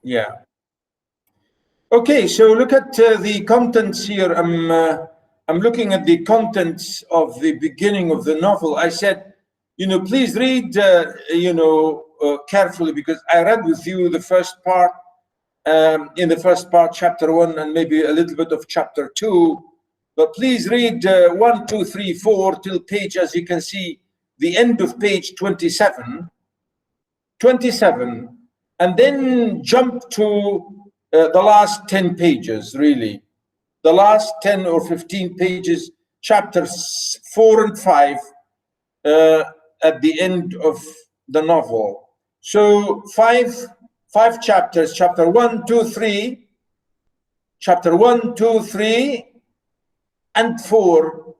Yeah. Okay, so look at the contents here. I'm looking at the contents of the beginning of the novel. I said, please read, carefully, because I read with you the first part, in the first part, chapter 1, and maybe a little bit of chapter 2. But please read 1, 2, 3, 4 till page, as you can see, the end of page 27, and then jump to the last 10 pages, really. The last 10 or 15 pages, chapters 4 and 5, at the end of the novel. So five chapters, chapter 1, 2, 3, chapter 1, 2, 3, and 4,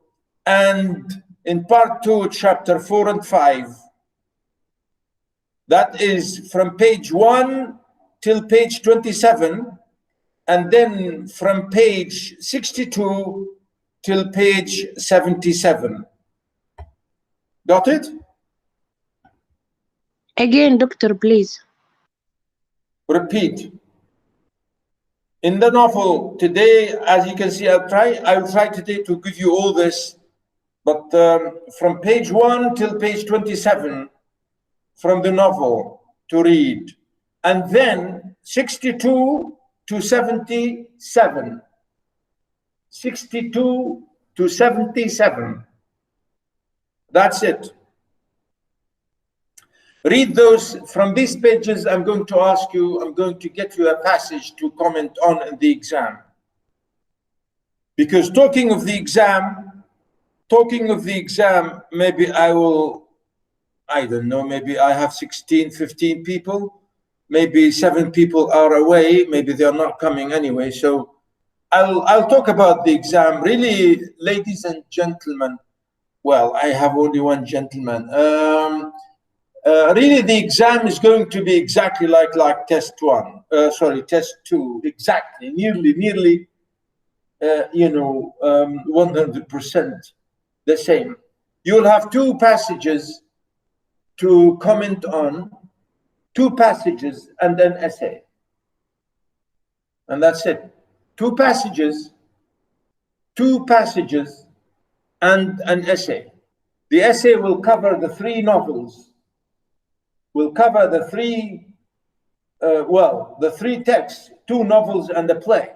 and in part 2, chapter 4 and 5. That is from page 1 till page 27, and then from page 62 till page 77. Got it? Again, doctor, please. Repeat. In the novel today, as you can see, I'll try today to give you all this, but from page 1 till page 27 from the novel to read, and then 62 to 77. 62 to 77. That's it. Read those. From these pages, I'm going to get you a passage to comment on in the exam. Because talking of the exam, maybe I don't know, maybe I have 16, 15 people, maybe 7 people are away, maybe they're not coming anyway. So I'll talk about the exam. Really, ladies and gentlemen, well, I have only one gentleman. Really, the exam is going to be exactly like test 2, exactly, nearly, 100% the same. You'll have 2 passages to comment on, 2 passages and an essay. And that's it. 2 passages and an essay. The essay will cover the 3 novels, will cover the 3, the 3 texts, 2 novels and a play,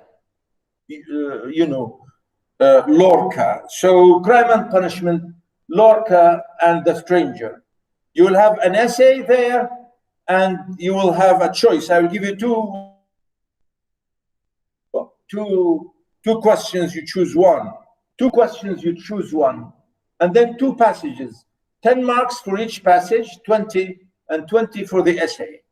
Lorca. So Crime and Punishment, Lorca and The Stranger. You will have an essay there, and you will have a choice. I will give you two questions, you choose one. 2 questions, you choose one. And then 2 passages. 10 marks for each passage, 20, and 20 for the essay.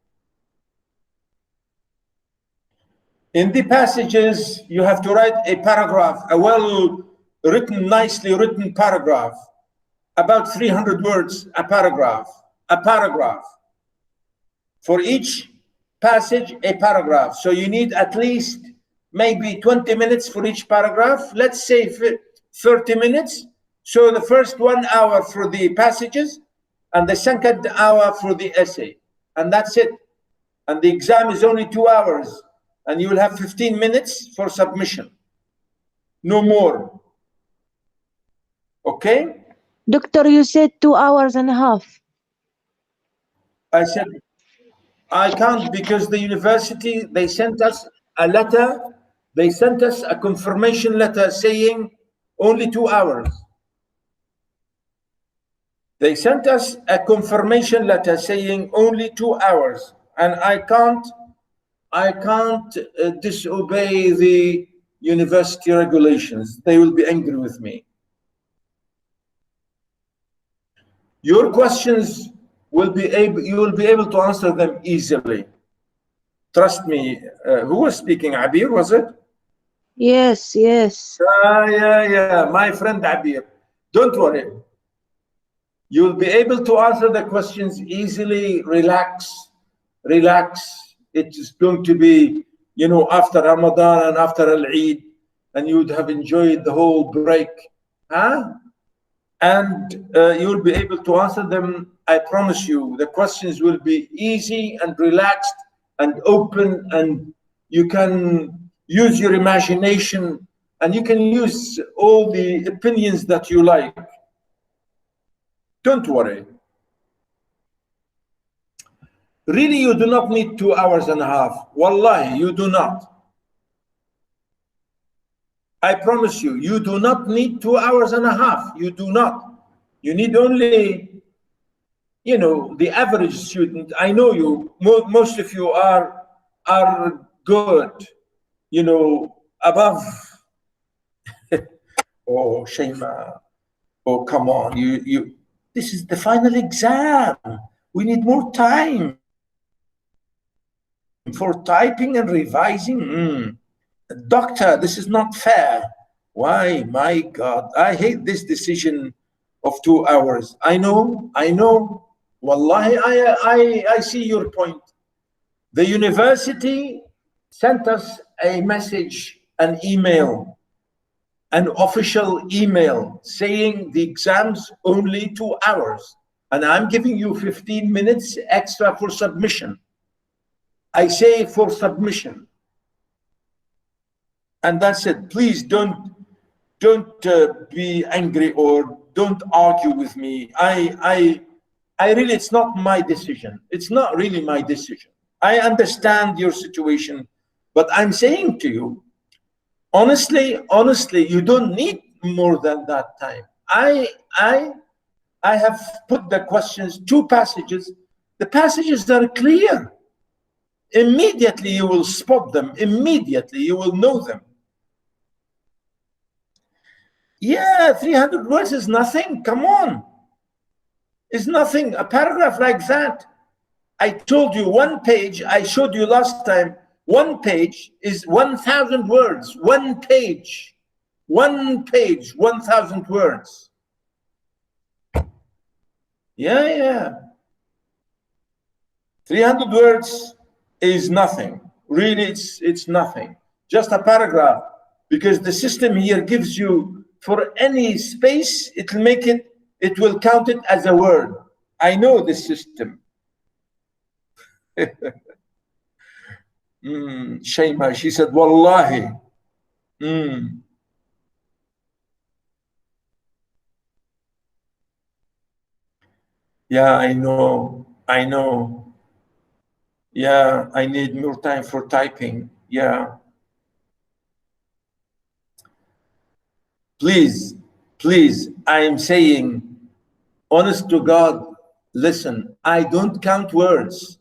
In the passages, you have to write a paragraph, a well-written, nicely written paragraph, about 300 words, a paragraph. For each passage, a paragraph. So you need at least maybe 20 minutes for each paragraph. Let's say 30 minutes. So the first 1 hour for the passages, and the second hour for the essay. And that's it. And the exam is only 2 hours. And you will have 15 minutes for submission. No more. Okay? Doctor, you said 2 hours and a half. I said, I can't, because the university, they sent us a letter. They sent us a confirmation letter saying only 2 hours. They sent us a confirmation letter saying only 2 hours. And I can't disobey the university regulations. They will be angry with me. Your questions you will be able to answer them easily. Trust me. Who was speaking? Abir, was it? Yes. Yeah. My friend Abir. Don't worry. You will be able to answer the questions easily. Relax. It is going to be, after Ramadan and after Al-Eid, and you would have enjoyed the whole break. And you will be able to answer them. I promise you, the questions will be easy and relaxed and open, and you can use your imagination, and you can use all the opinions that you like. Don't worry. Really, you do not need 2.5 hours. Wallahi, you do not. I promise you, you do not need 2.5 hours. You do not. You need only, you know, the average student. I know you, most of you are good, you know, above. Oh, Shema. Oh, come on. This is the final exam. We need more time for typing and revising. Doctor, this is not fair. Why? My God, I hate this decision of 2 hours. I know. Wallahi, I see your point. The university sent us a message, an email, an official email saying the exams only 2 hours. And I'm giving you 15 minutes extra for submission. I say for submission. And that's it. Please don't be angry or don't argue with me. I really, it's not my decision. It's not really my decision. I understand your situation, but I'm saying to you, honestly, you don't need more than that time. I have put the questions, 2 passages. The passages are clear. Immediately you will spot them. Immediately you will know them. Yeah, 300 words is nothing. Come on. It's nothing. A paragraph like that. I told you 1 page, I showed you last time, 1 page is 1,000 words. 1 page. 1 page, 1,000 words. Yeah. 300 words is nothing. Really, it's nothing. Just a paragraph, because the system here gives you, for any space, it will count it as a word. I know this system. Shayma, she said, Wallahi. Yeah, I know. Yeah, I need more time for typing. Yeah. Please, I am saying, honest to God, listen, I don't count words.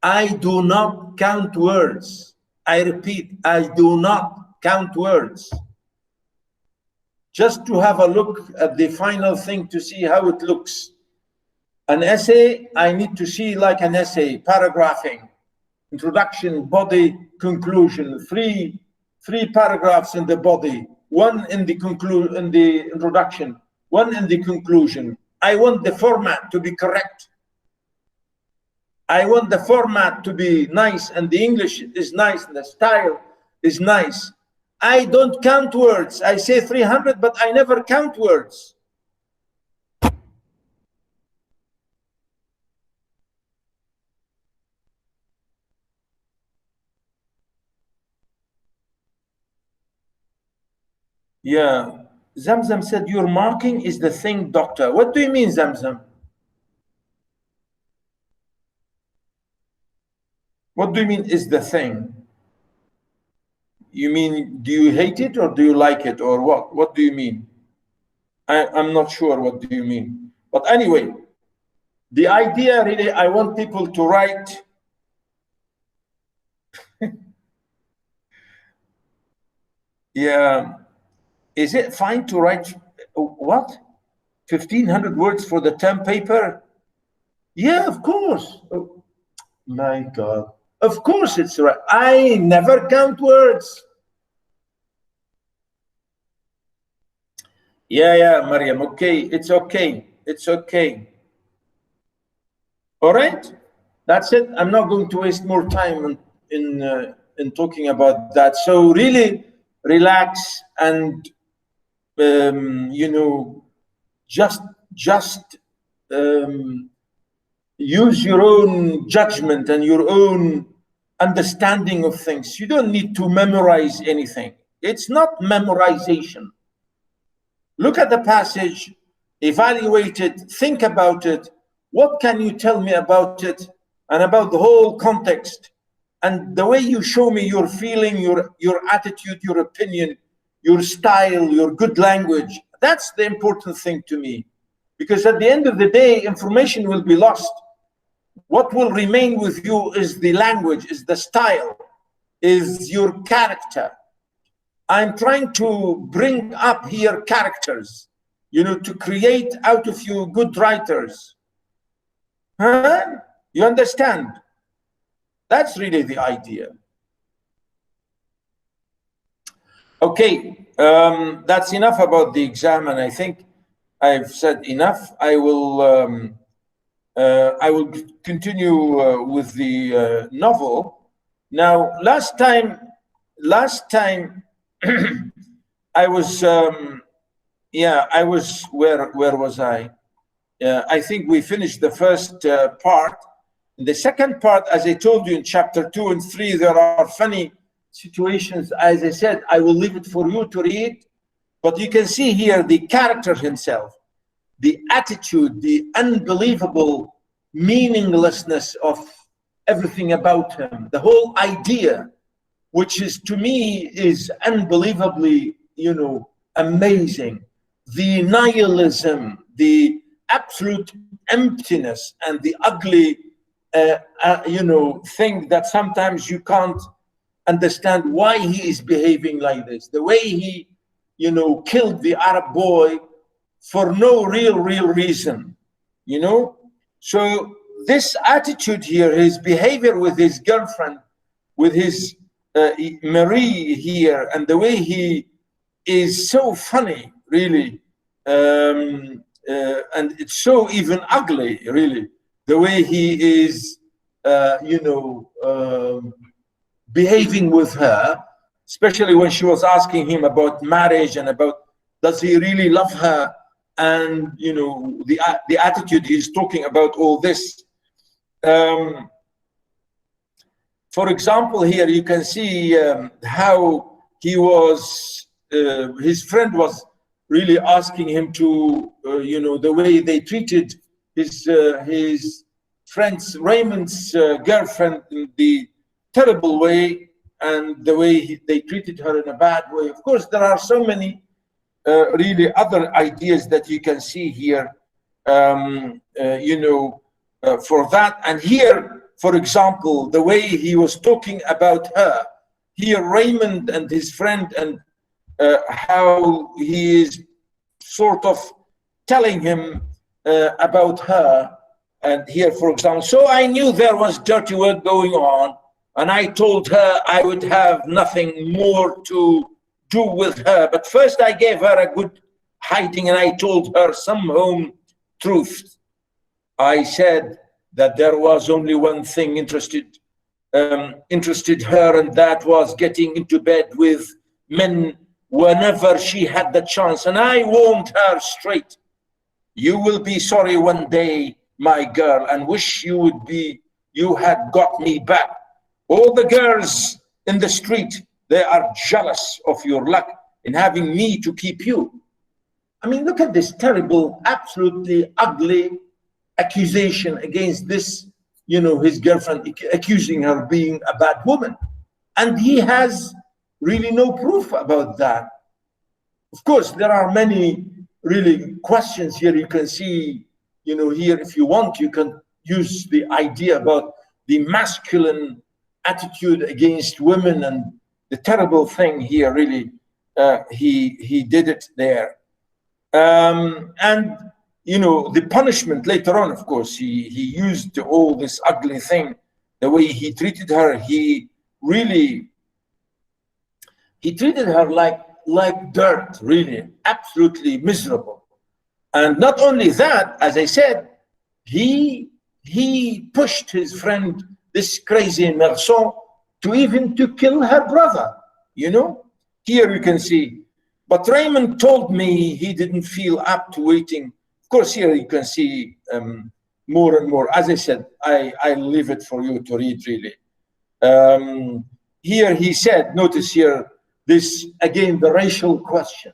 I do not count words. I repeat, I do not count words. Just to have a look at the final thing to see how it looks. An essay, I need to see like an essay, paragraphing, introduction, body, conclusion, three paragraphs in the body, 1 in the introduction, 1 in the conclusion. I want the format to be correct. I want the format to be nice, and the English is nice, and the style is nice. I don't count words. I say 300, but I never count words. Yeah, Zamzam said, your marking is the thing, doctor. What do you mean, Zamzam? What do you mean is the thing? You mean, do you hate it or do you like it, or what? What do you mean? I'm not sure what do you mean. But anyway, the idea really, I want people to write. Yeah. Is it fine to write, what? 1,500 words for the term paper? Yeah, of course. Oh, my God. Of course it's right. I never count words. Yeah, Mariam. Okay, it's okay. It's okay. All right, that's it. I'm not going to waste more time in talking about that. So really relax and you know, just use your own judgment and your own understanding of things. You don't need to memorize anything. It's not memorization. Look at the passage, evaluate it, think about it. What can you tell me about it and about the whole context? And the way you show me your feeling, your attitude, your opinion, your style, your good language, that's the important thing to me. Because at the end of the day, information will be lost. What will remain with you is the language, is the style, is your character. I'm trying to bring up here characters, you know, to create out of you good writers. Huh? You understand? That's really the idea. Okay, that's enough about the exam, and I think I've said enough. I will continue with the novel. Now, last time I was, I was, where was I? I think we finished the first part. In the second part, as I told you in chapter 2 and 3, there are funny situations. As I said, I will leave it for you to read, but you can see here the character himself, the attitude, the unbelievable meaninglessness of everything about him, the whole idea, which is, to me, is unbelievably, you know, amazing. The nihilism, the absolute emptiness, and the ugly, you know, thing that sometimes you can't understand why he is behaving like this. The way he, you know, killed the Arab boy for no real reason, you know. So this attitude here, his behavior with his girlfriend, with his Marie here, and the way he is so funny, really, and it's so even ugly, really, the way he is, you know, behaving with her, especially when she was asking him about marriage and about does he really love her, and you know, the attitude he's talking about all this. For example, here you can see how he was, his friend was really asking him to, you know, the way they treated his friend's, Raymond's girlfriend, in the terrible way, and the way they treated her in a bad way. Of course, there are so many really other ideas that you can see here, you know, for that. And here, for example, the way he was talking about her, here Raymond and his friend, and how he is sort of telling him about her. And here, for example, so I knew there was dirty work going on, and I told her I would have nothing more to do with her. But first I gave her a good hiding, and I told her some home truth. I said that there was only one thing interested her, and that was getting into bed with men whenever she had the chance. And I warned her straight, you will be sorry one day, my girl, and wish you had got me back. All the girls in the street, they are jealous of your luck in having me to keep you. I mean, look at this terrible, absolutely ugly accusation against this, you know, his girlfriend, accusing her of being a bad woman. And he has really no proof about that. Of course, there are many really questions here. You can see, you know, here, if you want, you can use the idea about the masculine attitude against women, and the terrible thing here, really, he did it there. And, you know, the punishment later on, of course, he used all this ugly thing, the way he treated her. He really, he treated her like dirt, really, absolutely miserable. And not only that, as I said, he pushed his friend, this crazy Merson, to kill her brother, you know. Here you can see. But Raymond told me he didn't feel up to waiting. Of course, here you can see more and more. As I said, I leave it for you to read, really. Here he said, notice here, this again, the racial question,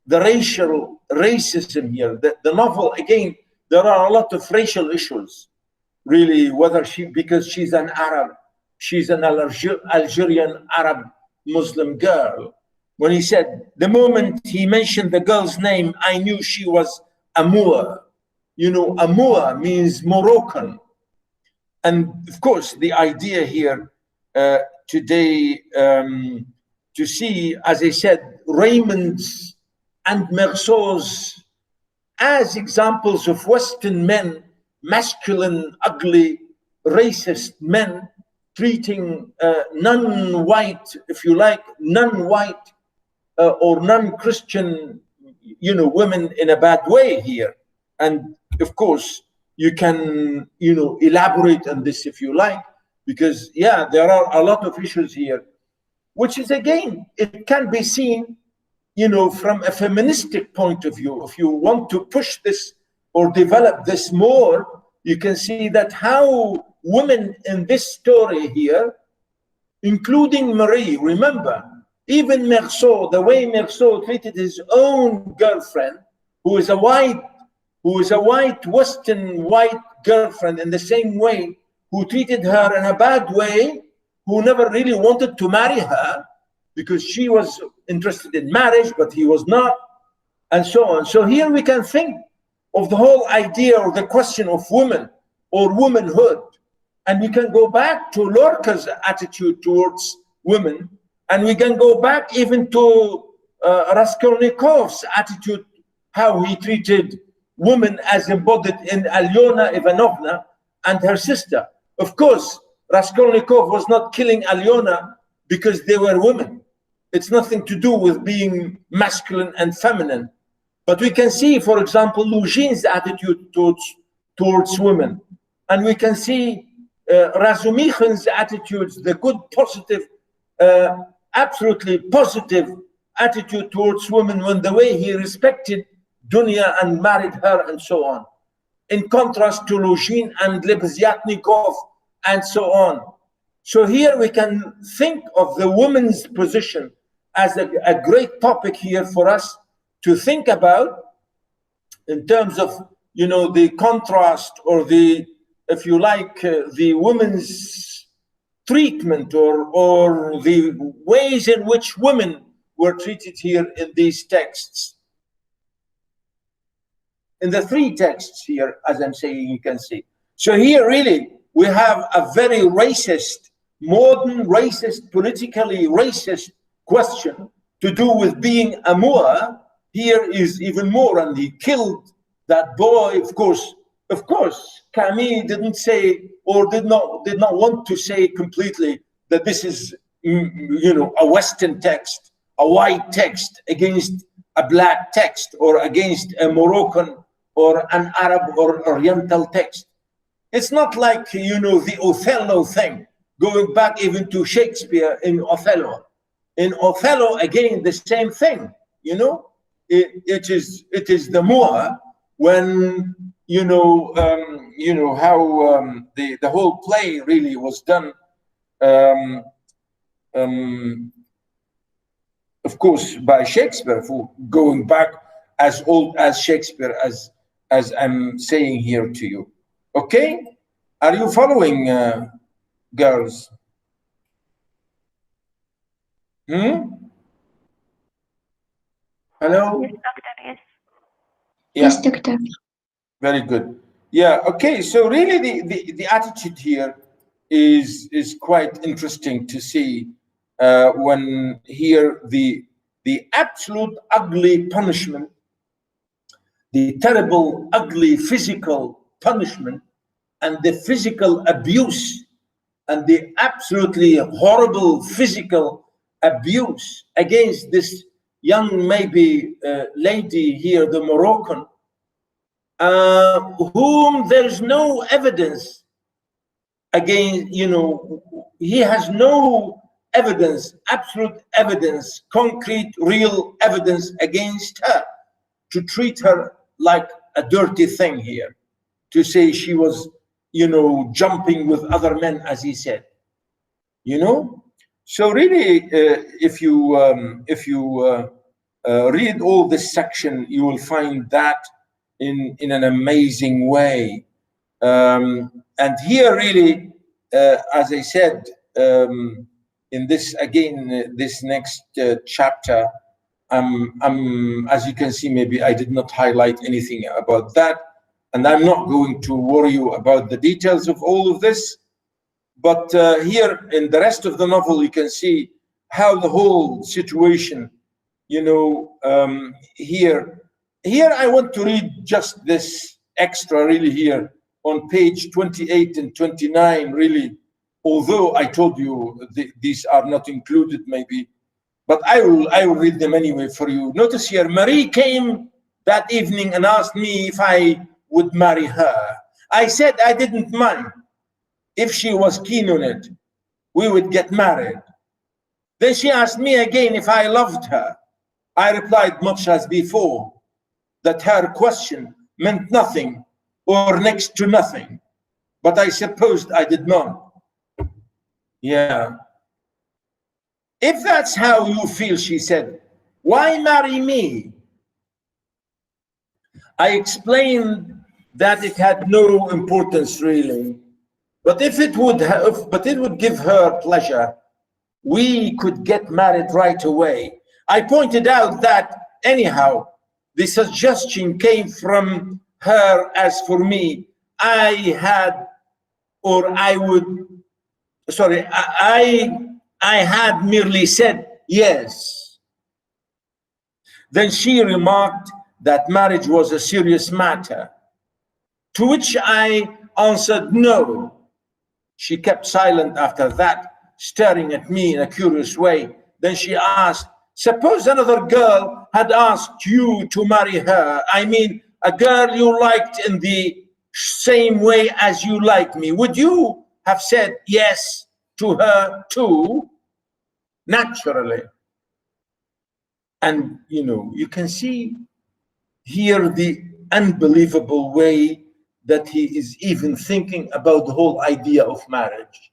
the racism here, the novel, again, there are a lot of racial issues, really, whether because she's an Arab, she's an Algerian Arab Muslim girl. When he said, the moment he mentioned the girl's name, I knew she was a Moor. You know, a Moor means Moroccan. And of course, the idea here today to see, as I said, Raymond's and Merceau's as examples of Western men, masculine, ugly, racist men, treating non-white, if you like, non-white or non-Christian, you know, women in a bad way here. And of course, you can, you know, elaborate on this if you like, because yeah, there are a lot of issues here, which is again, it can be seen, you know, from a feministic point of view. If you want to push this or develop this more, you can see that how women in this story here, including Marie, remember, even Merceau, the way Merceau treated his own girlfriend, who is a white Western white girlfriend, in the same way, who treated her in a bad way, who never really wanted to marry her because she was interested in marriage, but he was not, and so on. So here we can think of the whole idea or the question of women or womanhood. And we can go back to Lorca's attitude towards women, and we can go back even to Raskolnikov's attitude, how he treated women as embodied in Alyona Ivanovna and her sister. Of course, Raskolnikov was not killing Alyona because they were women. It's nothing to do with being masculine and feminine. But we can see, for example, Lugin's attitude towards women. And we can see Razumikhin's attitudes, the good, positive, absolutely positive attitude towards women, when the way he respected Dunya and married her and so on. In contrast to Lugin and Lebeziatnikov and so on. So here we can think of the woman's position as a great topic here for us to think about in terms of, you know, the contrast or the, if you like, the women's treatment or the ways in which women were treated here in these texts. In the three texts here, as I'm saying, you can see. So here really, we have a very racist, modern racist, politically racist question to do with being a Moor. Here is even more, and he killed that boy. Of course, Camus didn't say, or did not want to say completely that this is, you know, a Western text, a white text against a black text, or against a Moroccan or an Arab or Oriental text. It's not like, you know, the Othello thing, going back even to Shakespeare in Othello. In Othello, again, the same thing, you know, it is the Moor, when, you know how the whole play really was done, of course, by Shakespeare, for going back as old as Shakespeare, as I'm saying here to you. Okay, are you following, girls? Hello? Yes, doctor, yes. Yeah. Yes, doctor. Very good. Yeah, okay, so really the attitude here is quite interesting to see when here the absolute ugly punishment, the terrible, ugly physical punishment, and the physical abuse, and the absolutely horrible physical abuse against this young, maybe lady here, the Moroccan, whom there's no evidence against, you know, he has no evidence, absolute evidence, concrete, real evidence against her, to treat her like a dirty thing here, to say she was, you know, jumping with other men, as he said. you know. So really, if you read all this section, you will find that in an amazing way. And here really, as I said, in this again, this next chapter, as you can see, maybe I did not highlight anything about that, and I'm not going to worry you about the details of all of this. But here in the rest of the novel, you can see how the whole situation, here I want to read just this extra really here on page 28 and 29, really, although I told you these are not included maybe, but I will read them anyway for you. Notice here, Marie came that evening and asked me if I would marry her. I said I didn't mind. If she was keen on it, we would get married. Then she asked me again if I loved her. I replied much as before, that her question meant nothing or next to nothing, but I supposed I did not. Yeah. If that's how you feel, she said, why marry me? I explained that it had no importance really, but it would give her pleasure, we could get married right away. I pointed out that anyhow, the suggestion came from her. As for me, I had merely said yes. Then she remarked that marriage was a serious matter, to which I answered no. She kept silent after that, staring at me in a curious way. Then she asked, suppose another girl had asked you to marry her, I mean, a girl you liked in the same way as you like me, would you have said yes to her too? Naturally. And, you can see here the unbelievable way that he is even thinking about the whole idea of marriage.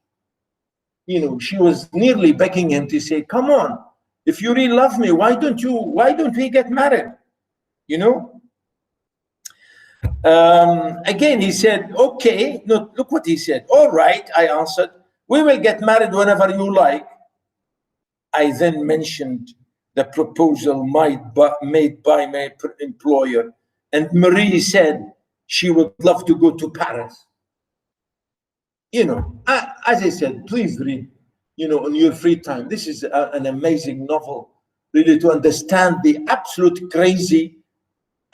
She was nearly begging him to say, come on, if you really love me, why don't we get married? Again, he said, okay, no, look what he said. All right, I answered, we will get married whenever you like. I then mentioned the proposal made by my employer, and Marie said she would love to go to Paris. As I said, please read, on your free time. This is an amazing novel, really, to understand the absolute crazy,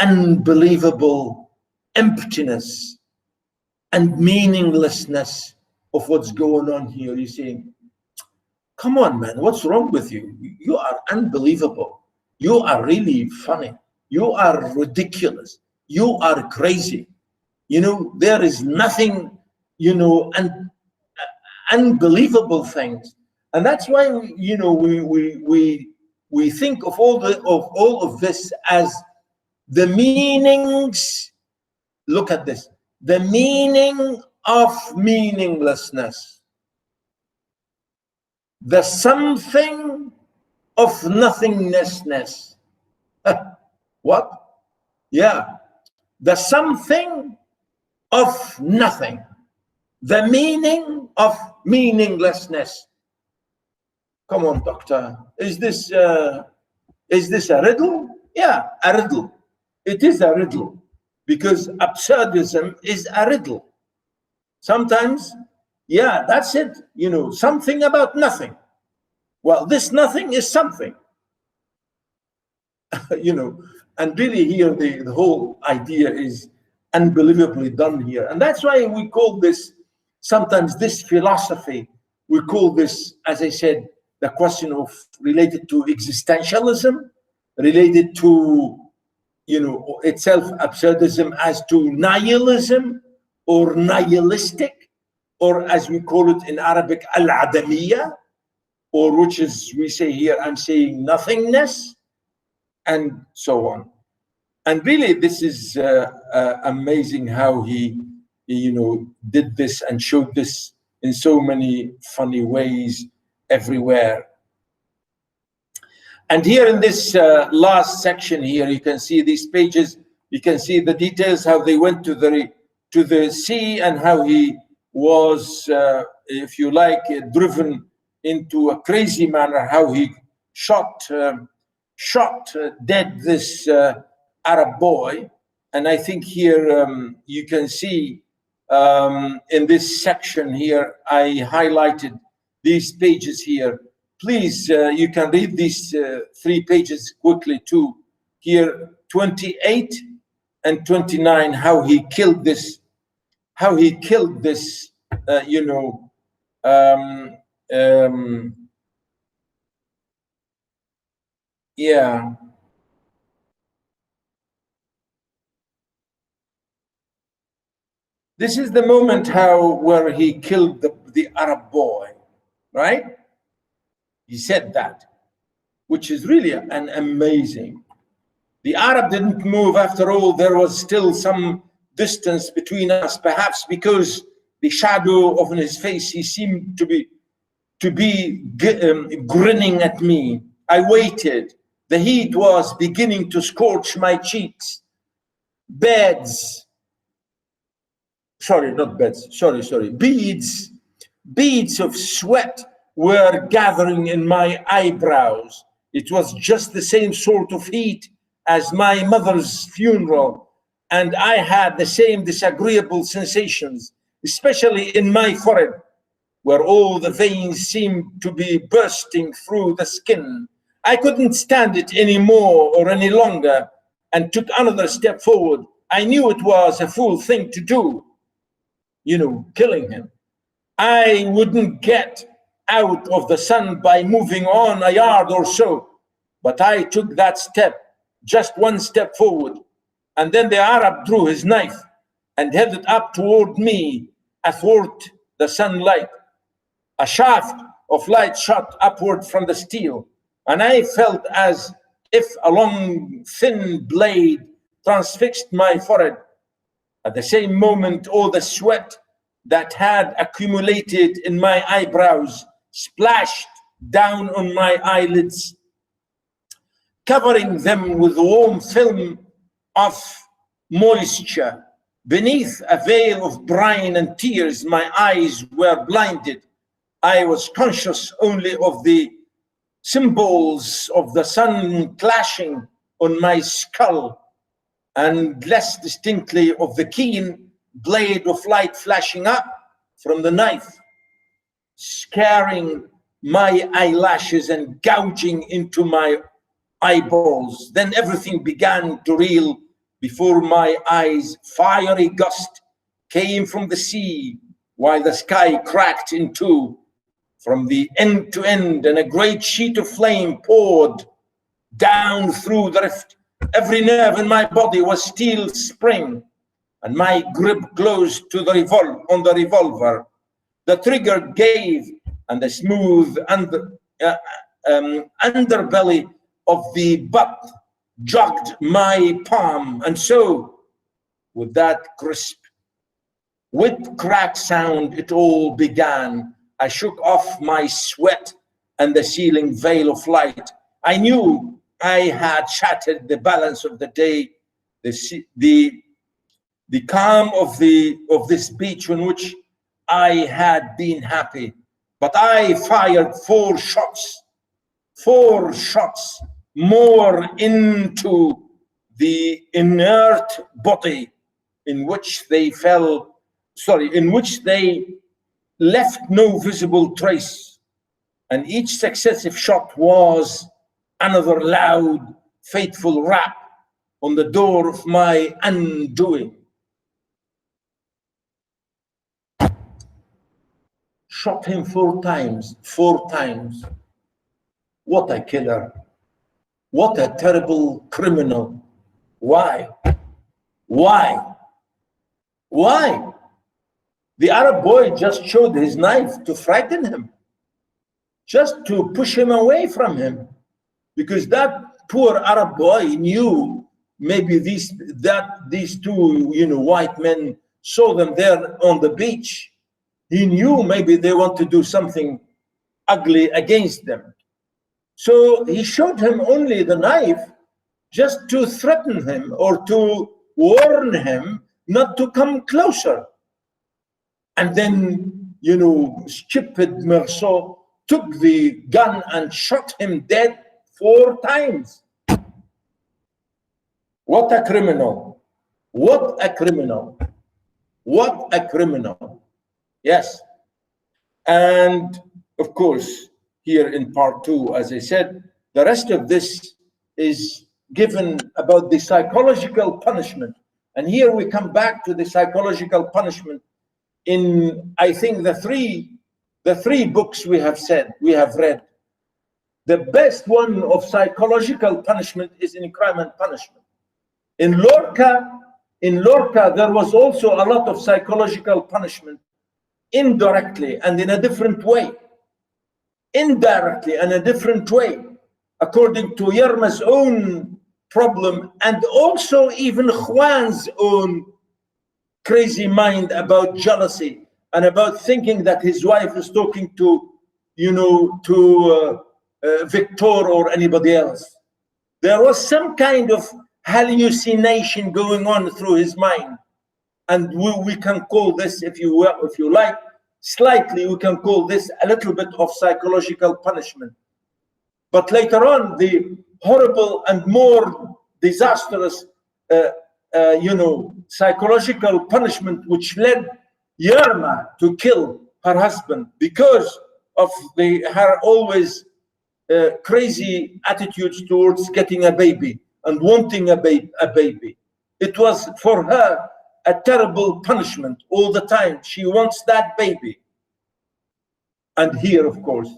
unbelievable emptiness and meaninglessness of what's going on here. You see, come on, man, what's wrong with you? You are unbelievable. You are really funny. You are ridiculous. You are crazy. There is nothing, unbelievable things. And that's why, we think of all of this as the meanings. Look at this, the meaning of meaninglessness, the something of nothingnessness. What? Yeah, the something of nothing, the meaning of meaninglessness. Come on, doctor, is this a riddle? Yeah, a riddle. It is a riddle, because absurdism is a riddle. Sometimes, yeah, that's it, something about nothing. Well, this nothing is something. And really here the whole idea is unbelievably done here. And that's why we call this, sometimes this philosophy, we call this, as I said, the question of related to existentialism, related to, itself absurdism, as to nihilism or nihilistic, or as we call it in Arabic, al-adamiyya, or which is, we say here, I'm saying nothingness, and so on. And really, this is amazing how he did this and showed this in so many funny ways everywhere. And here in this last section here, you can see these pages, you can see the details, how they went to the sea and how he was, if you like, driven into a crazy manner, how he shot dead this Arab boy. And I think here you can see in this section here, I highlighted these pages here. Please, you can read these 3 pages quickly too. Here, 28 and 29, how he killed this, you know, yeah. This is the moment where he killed the Arab boy, right? He said that, which is really an amazing. The Arab didn't move after all. There was still some distance between us, perhaps because the shadow of his face, he seemed to be grinning at me. I waited. The heat was beginning to scorch my cheeks. Beads of sweat were gathering in my eyebrows. It was just the same sort of heat as my mother's funeral, and I had the same disagreeable sensations, especially in my forehead, where all the veins seemed to be bursting through the skin. I couldn't stand it anymore or any longer, and took another step forward. I knew it was a fool thing to do, you know, killing him. I wouldn't get out of the sun by moving on a yard or so, but I took that step, just one step forward, and then the Arab drew his knife and headed up toward me athwart the sunlight. A shaft of light shot upward from the steel, and I felt as if a long, thin blade transfixed my forehead. At the same moment, all the sweat that had accumulated in my eyebrows splashed down on my eyelids, covering them with a warm film of moisture. Beneath a veil of brine and tears, my eyes were blinded. I was conscious only of the symbols of the sun clashing on my skull, and less distinctly of the keen blade of light flashing up from the knife, scaring my eyelashes and gouging into my eyeballs. Then everything began to reel before my eyes. Fiery gust came from the sea, while the sky cracked in two from the end to end, and a great sheet of flame poured down through the rift. Every nerve in my body was steel spring, and my grip closed to the revolver. The trigger gave, and the smooth underbelly of the butt jogged my palm. And so, with that crisp, whip-crack sound, it all began. I shook off my sweat and the sealing veil of light. I knew I had shattered the balance of the day, the calm of this beach on which I had been happy. But I fired 4 shots more into the inert body in which they left no visible trace. And each successive shot was another loud, fateful rap on the door of my undoing. Shot him 4 times. What a killer. What a terrible criminal. Why? The Arab boy just showed his knife to frighten him, just to push him away from him, because that poor Arab boy knew maybe these 2 white men saw them there on the beach, He knew maybe they want to do something ugly against them. So he showed him only the knife just to threaten him or to warn him not to come closer. And then, you know, stupid Merceau took the gun and shot him dead 4 times. What a criminal. What a criminal. What a criminal. Yes. And of course, here in part 2, as I said, the rest of this is given about the psychological punishment. And here we come back to the psychological punishment in, I think, the three books we have read. The best one of psychological punishment is in Crime and Punishment. In Lorca, there was also a lot of psychological punishment, indirectly and in a different way. Indirectly and a different way, according to Yerma's own problem, and also even Juan's own crazy mind about jealousy and about thinking that his wife is talking to, you know, to Victor or anybody else. There was some kind of hallucination going on through his mind, and we can call this, if you like, slightly, we can call this a little bit of psychological punishment. But later on, the horrible and more disastrous, you know, psychological punishment, which led Yerma to kill her husband because of her always crazy attitudes towards getting a baby and wanting a baby. It was for her a terrible punishment all the time. She wants that baby. And here, of course,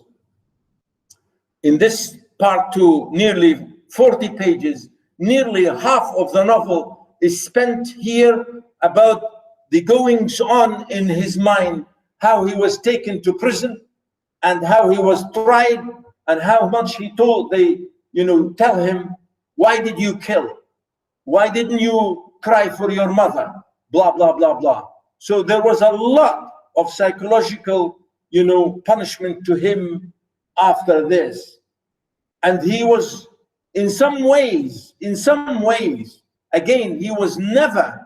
in this part 2, nearly 40 pages, nearly half of the novel is spent here about the goings on in his mind, how he was taken to prison and how he was tried and how much he told, they, you know, tell him, why did you kill? Why didn't you cry for your mother? Blah, blah, blah, blah. So there was a lot of psychological, you know, punishment to him after this. And he was, in some ways, again, he was never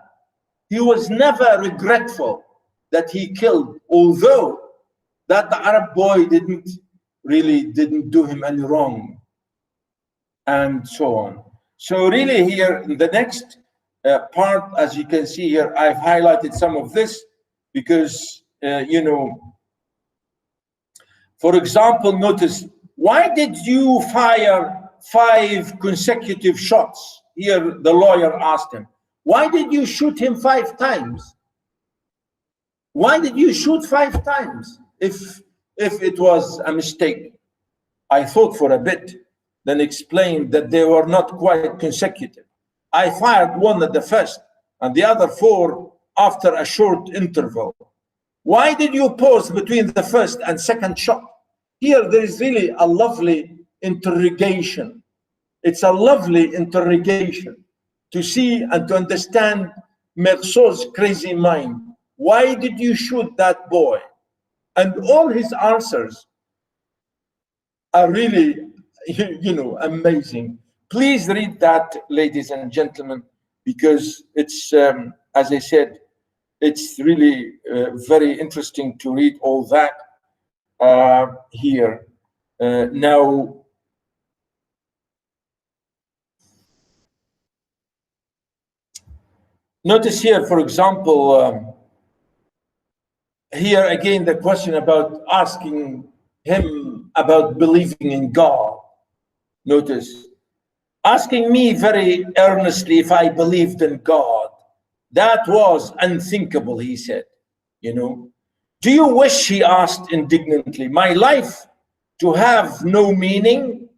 regretful that he killed, although that the Arab boy didn't do him any wrong, and so on. So really here, in the next part, as you can see here, I've highlighted some of this because, you know, for example, notice, why did you fire 5 consecutive shots? Here, the lawyer asked him, why did you shoot him 5 times? Why did you shoot 5 times if it was a mistake? I thought for a bit, then explained that they were not quite consecutive. I fired 1 at the first and the other 4 after a short interval. Why did you pause between the first and second shot? Here, there is really a lovely interrogation. It's a lovely interrogation to see and to understand Merceau's crazy mind. Why did you shoot that boy? And all his answers are really, you know, amazing. Please read that, ladies and gentlemen, because it's, as I said, it's really very interesting to read all that here. Now, notice here, for example, here again, the question about asking him about believing in God. Notice, asking me very earnestly if I believed in God. That was unthinkable, he said. You know, do you wish, he asked indignantly, my life to have no meaning?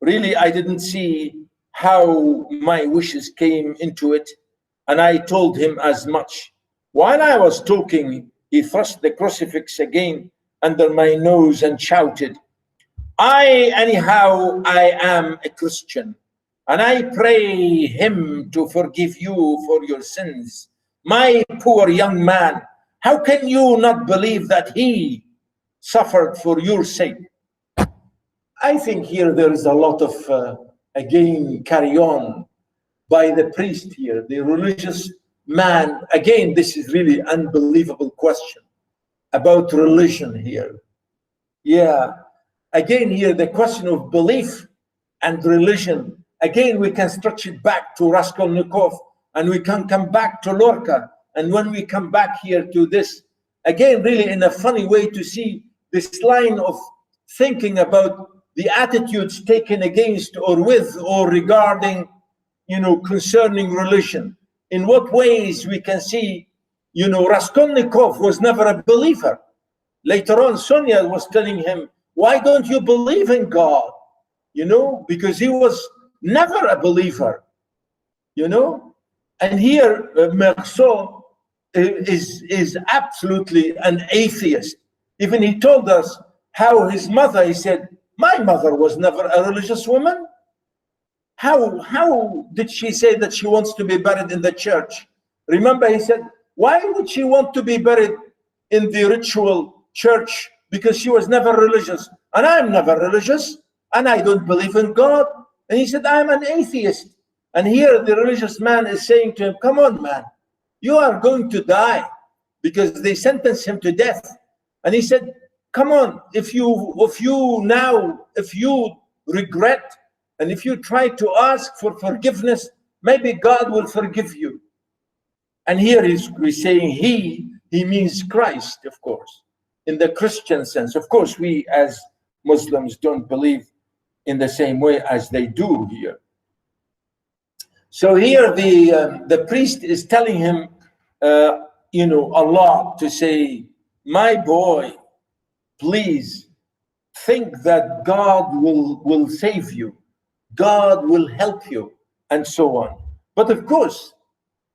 Really, I didn't see how my wishes came into it, and I told him as much. While I was talking, he thrust the crucifix again under my nose and shouted, anyhow, I am a Christian, and I pray him to forgive you for your sins. My poor young man, How can you not believe that he suffered for your sake? I think here there is a lot of, again, carry on by the priest here, the religious man. Again, this is really unbelievable question about religion here. Yeah, again here, the question of belief and religion. Again, we can stretch it back to Raskolnikov, and we can come back to Lorca. And when we come back here to this, again, really in a funny way to see this line of thinking about the attitudes taken against or with or regarding, concerning religion. In what ways we can see, Raskolnikov was never a believer. Later on, Sonia was telling him, why don't you believe in God? Because he was never a believer, And here, Meursault is absolutely an atheist. Even he told us how his mother, he said, my mother was never a religious woman. How did she say that she wants to be buried in the church? Remember, he said, why would she want to be buried in the ritual church? Because she was never religious. And I'm never religious. And I don't believe in God. And he said, I'm an atheist. And here the religious man is saying to him, come on, man, you are going to die, because they sentenced him to death. And he said, come on, if you regret, and if you try to ask for forgiveness, maybe God will forgive you. And here he's saying he means Christ, of course, in the Christian sense. Of course, we as Muslims don't believe in the same way as they do here. So here the priest is telling him, Allah, to say, my boy, please think that God will save you. God will help you, and so on. But of course,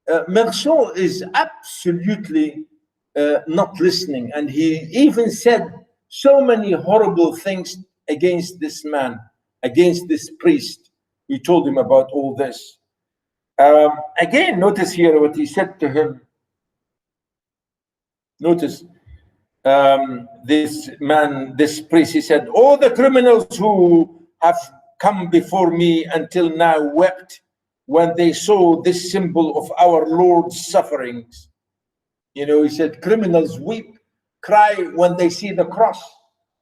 Meursault is absolutely not listening. And he even said so many horrible things against this man, against this priest. We told him about all this. Again, notice here what he said to him. Notice this man, this priest, he said, all the criminals who have come before me until now wept when they saw this symbol of our Lord's sufferings. He said, criminals weep, cry when they see the cross,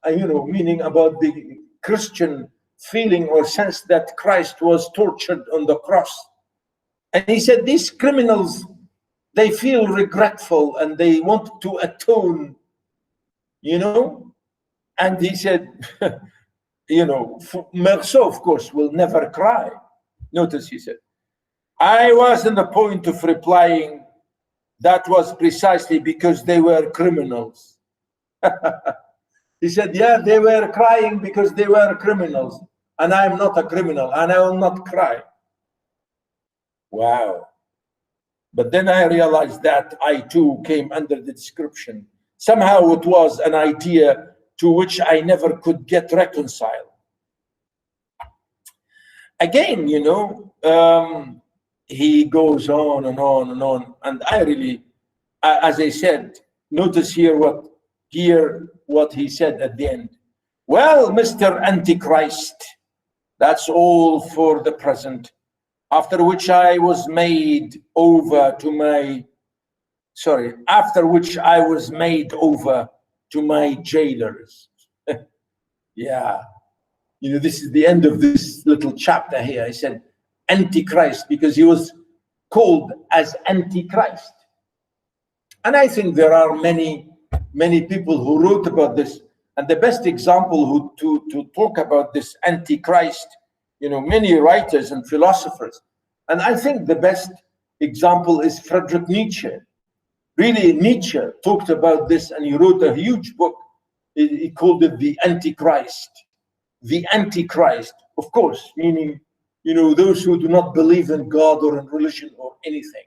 meaning about the Christian feeling or sense that Christ was tortured on the cross. And he said, these criminals, they feel regretful and they want to atone, And he said, Meursault, of course, will never cry. Notice he said, I was on the point of replying, that was precisely because they were criminals. He said, yeah, they were crying because they were criminals. And I'm not a criminal, and I will not cry. Wow. But then I realized that I too came under the description. Somehow it was an idea to which I never could get reconciled. Again, he goes on and on and on. And I really, as I said, notice here what he said at the end. Well, Mr. Antichrist, that's all for the present. After which I was made over to my jailers. Yeah. This is the end of this little chapter here. I said Antichrist because he was called as Antichrist. And I think there are many people who wrote about this. And the best example to talk about this Antichrist, many writers and philosophers. And I think the best example is Friedrich Nietzsche. Really, Nietzsche talked about this, and he wrote a huge book. He called it The Antichrist. The Antichrist, of course, meaning, those who do not believe in God or in religion or anything.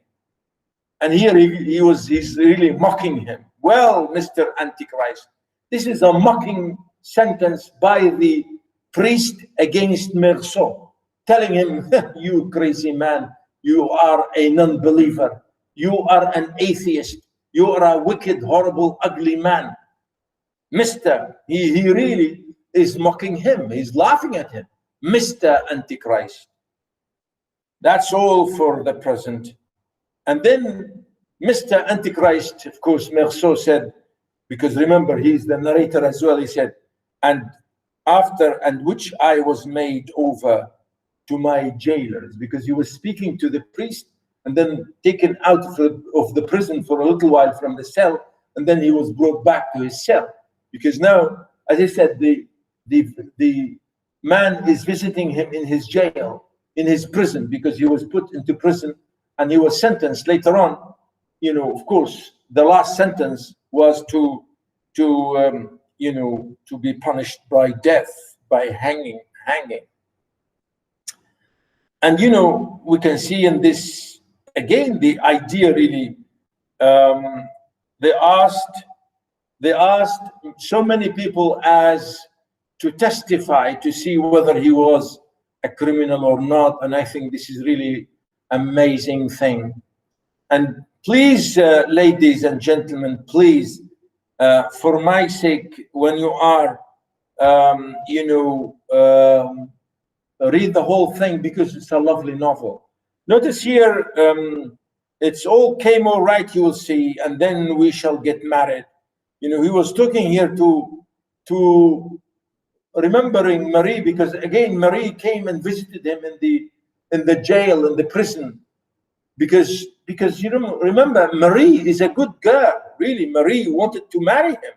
And here he's really mocking him. Well, Mr. Antichrist, this is a mocking sentence by the priest against Meursault, telling him, you crazy man, you are a non-believer, you are an atheist, You are a wicked, horrible, ugly man. Mr. He really is mocking him. He's laughing at him. Mr. Antichrist. That's all for the present. And then Mr. Antichrist, of course, Merceau said, because remember, he's the narrator as well, he said, and which I was made over to my jailers, because he was speaking to the priest and then taken out of the prison for a little while from the cell, and then he was brought back to his cell. Because now, as I said, the man is visiting him in his jail, in his prison, because he was put into prison and he was sentenced later on. You know, of course, the last sentence was to be punished by death, by hanging. And we can see in this again the idea really. They asked so many people as to testify to see whether he was a criminal or not, and I think this is really amazing thing. And please, ladies and gentlemen, please, for my sake, when you are, read the whole thing, because it's a lovely novel. Notice here, it's all came all right, you will see, and then we shall get married. He was talking here to remembering Marie, because again, Marie came and visited him in the jail, in the prison, because remember, Marie is a good girl, really. Marie wanted to marry him.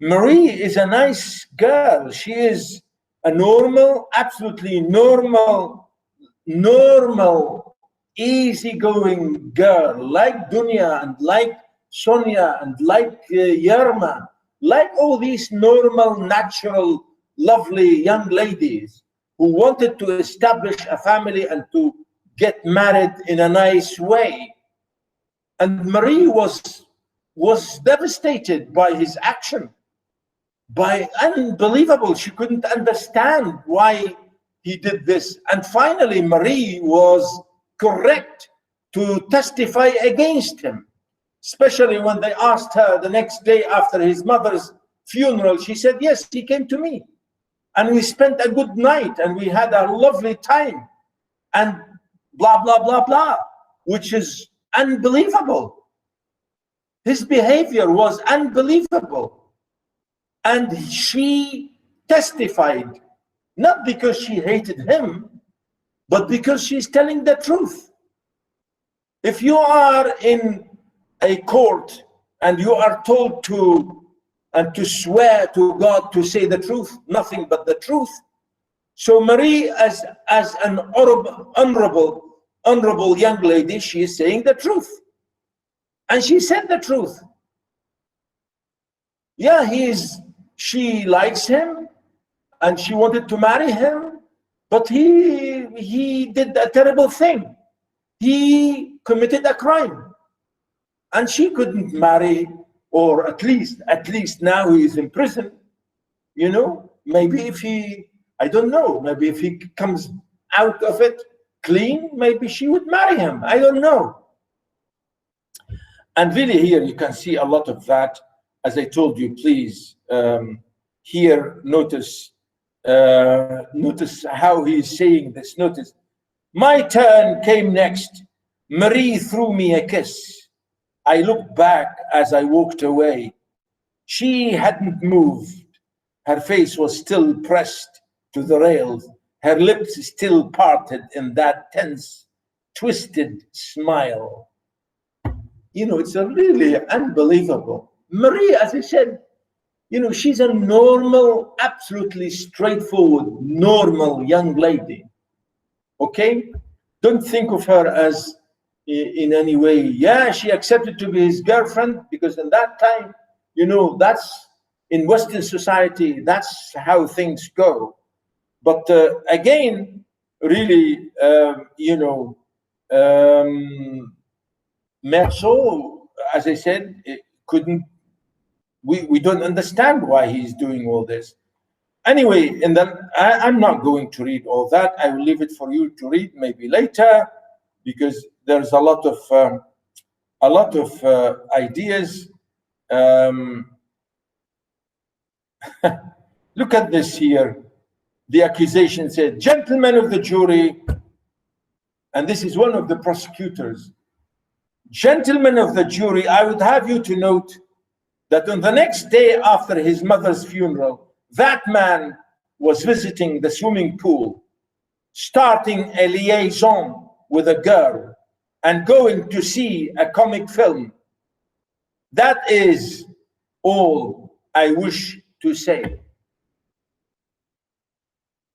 Marie is a nice girl. She is a normal, absolutely normal, easygoing girl, like Dunya and like Sonia and like Yerma, like all these normal, natural, lovely young ladies who wanted to establish a family and to get married in a nice way. And Marie was devastated by his action, by unbelievable. She couldn't understand why he did this. And finally, Marie was correct to testify against him, especially when they asked her the next day after his mother's funeral. She said, yes, he came to me and we spent a good night and we had a lovely time and blah, blah, blah, blah, which is unbelievable. His behavior was unbelievable. And she testified, not because she hated him, but because she's telling the truth. If you are in a court and you are told to swear to God to say the truth, nothing but the truth. So Marie, as an honorable young lady, she is saying the truth. And she said the truth. Yeah, she likes him and she wanted to marry him, but he did a terrible thing. He committed a crime and she couldn't marry, or at least now he is in prison. Maybe if I don't know, maybe if he comes out of it clean, maybe she would marry him. I don't know. And really here you can see a lot of that. As I told you, please, here, notice how he's saying this. Notice, my turn came next. Marie threw me a kiss. I looked back as I walked away. She hadn't moved. Her face was still pressed to the rails. Her lips still parted in that tense, twisted smile. It's a really unbelievable. Marie, as I said, she's a normal, absolutely straightforward, normal young lady. Okay? Don't think of her as in any way. Yeah, she accepted to be his girlfriend because in that time, that's in Western society, that's how things go. But again, really, Merceau, as I said, we don't understand why he's doing all this. Anyway, and then I'm not going to read all that. I will leave it for you to read maybe later, because there's a lot of a lot of ideas. Look at this here. The accusation said, "Gentlemen of the jury," and this is one of the prosecutors, "Gentlemen of the jury, I would have you to note that on the next day after his mother's funeral, that man was visiting the swimming pool, starting a liaison with a girl, and going to see a comic film. That is all I wish to say."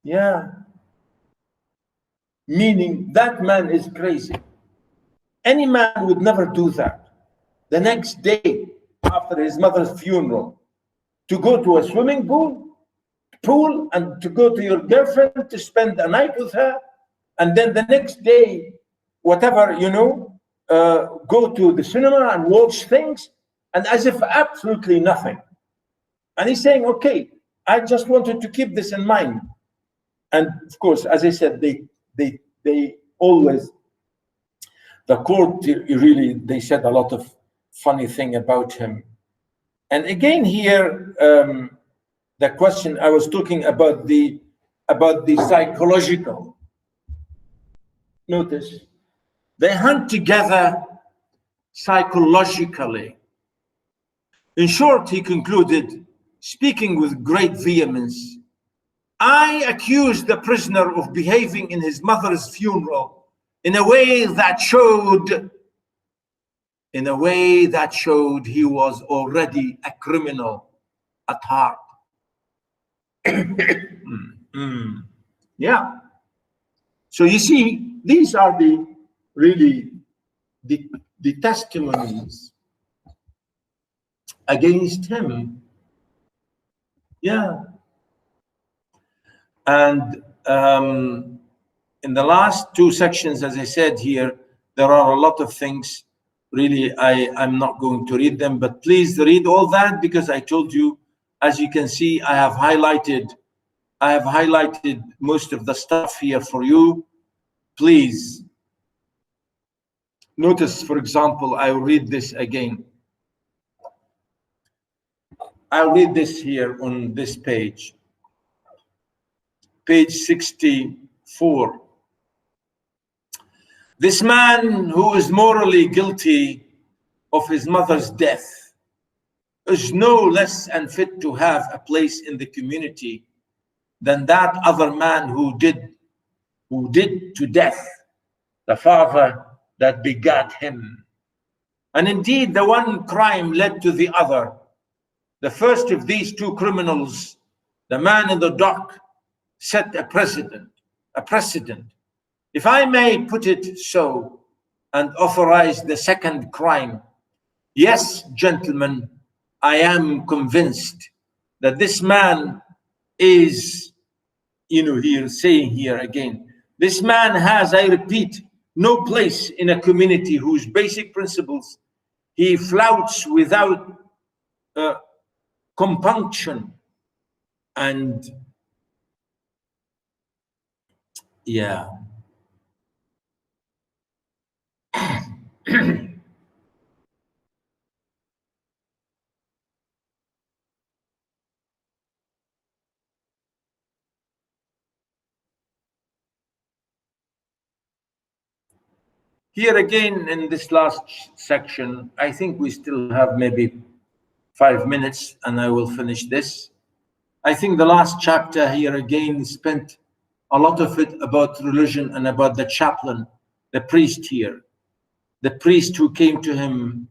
Yeah. Meaning that man is crazy. Any man would never do that. The next day after his mother's funeral, to go to a swimming pool and to go to your girlfriend to spend a night with her, and then the next day, whatever, go to the cinema and watch things, and as if absolutely nothing. And he's saying, okay, I just wanted to keep this in mind. And of course, as I said, they always, the court really, they said a lot of funny thing about him. And again here, the question I was talking about the psychological. Notice, they hunt together psychologically. In short, he concluded, speaking with great vehemence, "I accused the prisoner of behaving in his mother's funeral in a way that showed he was already a criminal at heart." Yeah. So you see, these are the testimonies against him. Yeah. And in the last two sections, as I said here, there are a lot of things. Really, I'm not going to read them, but please read all that, because I told you, as you can see, I have highlighted most of the stuff here for you. Please notice, for example, I'll read this again. I'll read this here on this page 64. "This man who is morally guilty of his mother's death is no less unfit to have a place in the community than that other man who did to death the father that begat him. And indeed, the one crime led to the other. The first of these two criminals, the man in the dock, set a precedent, if I may put it so, and authorize the second crime. Yes, gentlemen, I am convinced that this man is, here, saying here again, this man has, I repeat, no place in a community whose basic principles he flouts without compunction. And yeah. Here again, in this last section, I think we still have maybe 5 minutes and I will finish this. I think the last chapter here again spent a lot of it about religion and about the chaplain, the priest here, the priest who came to him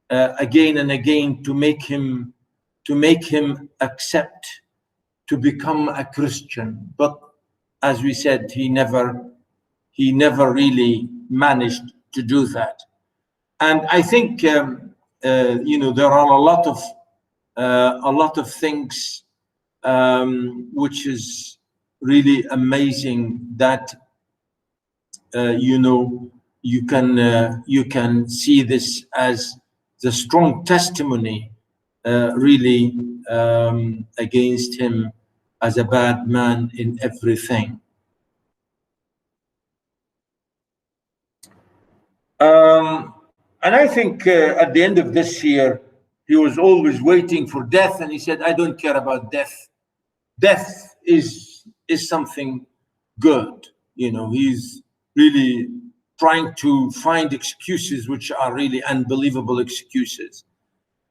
again and again to make him accept to become a Christian. But as we said, he never really managed to do that. And I think there are a lot of things which is really amazing that you can see this as the strong testimony really against him as a bad man in everything. And I think at the end of this year, he was always waiting for death, and he said, I don't care about death. Death is something good. You know, he's really trying to find excuses which are really unbelievable excuses.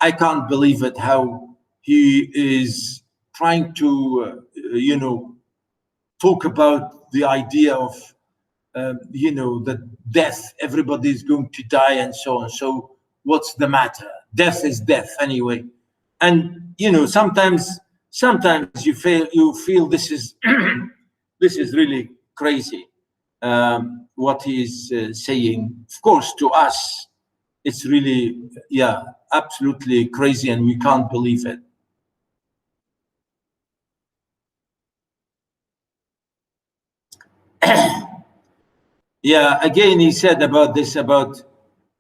I can't believe it, how he is trying to, talk about the idea of, that death, everybody is going to die and so on. So what's the matter? Death is death anyway. And, sometimes you feel this is, this is really crazy, what he's saying. Of course, to us, it's really, absolutely crazy, and we can't believe it. Yeah, again, he said about this, about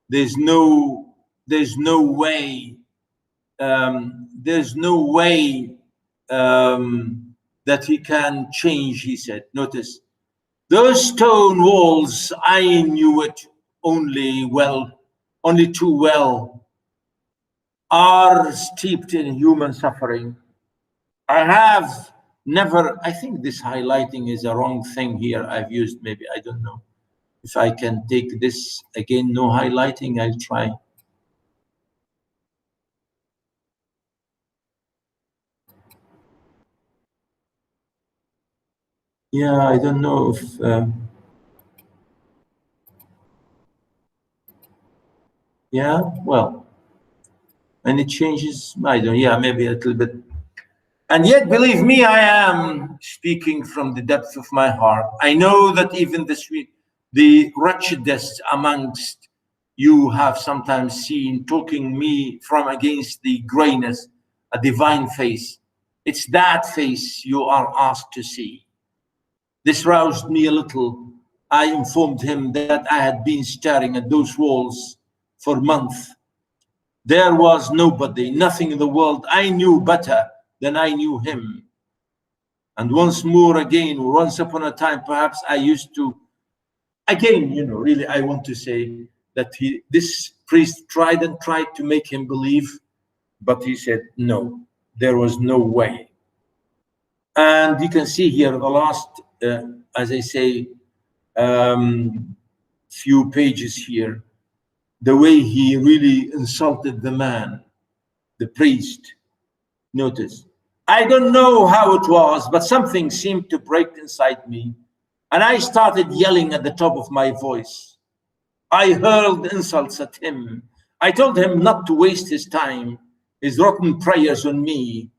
there's no way, that he can change, he said. Notice, those stone walls, I knew it only too well, are steeped in human suffering. I have never, I think this highlighting is a wrong thing here I've used, maybe, I don't know. If I can take this again, no highlighting, I'll try. Yeah, I don't know if, yeah, well, and it changes, I don't, yeah, maybe a little bit. And yet, believe me, I am speaking from the depth of my heart. I know that even this week, the wretchedest amongst you have sometimes seen talking me from against the grayness, a divine face. It's that face you are asked to see. This roused me a little. I informed him that I had been staring at those walls for months. There was nobody, nothing in the world I knew better than I knew him. And once more again, once upon a time, perhaps I used to, again, really, I want to say that this priest tried to make him believe, but he said, no, there was no way. And you can see here the last, as I say, few pages here, the way he really insulted the man, the priest. Notice, I don't know how it was, but something seemed to break inside me, and I started yelling at the top of my voice. I hurled insults at him. I told him not to waste his time, his rotten prayers on me.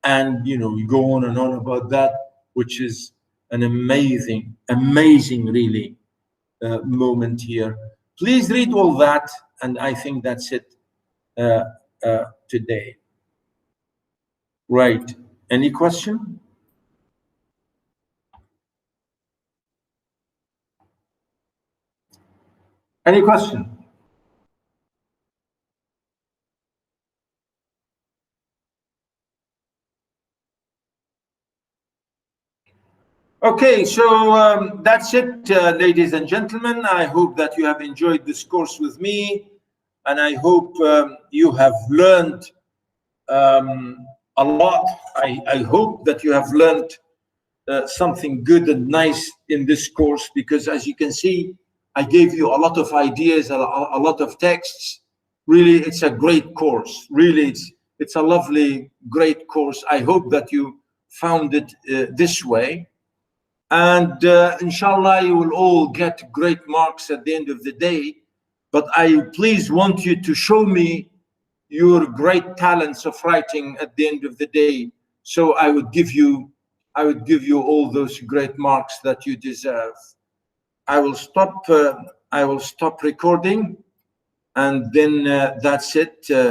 And, we go on and on about that, which is an amazing, really, moment here. Please read all that, and I think that's it today. Right. Any question? Any question? Okay, so that's it, ladies and gentlemen. I hope that you have enjoyed this course with me, and I hope you have learned a lot. I hope that you have learned something good and nice in this course, because as you can see, I gave you a lot of ideas, a lot of texts. Really, it's a great course. Really, it's a lovely, great course. I hope that you found it this way. And inshallah, you will all get great marks at the end of the day. But I please want you to show me your great talents of writing at the end of the day. So I would give you all those great marks that you deserve. I will stop recording, and then that's it.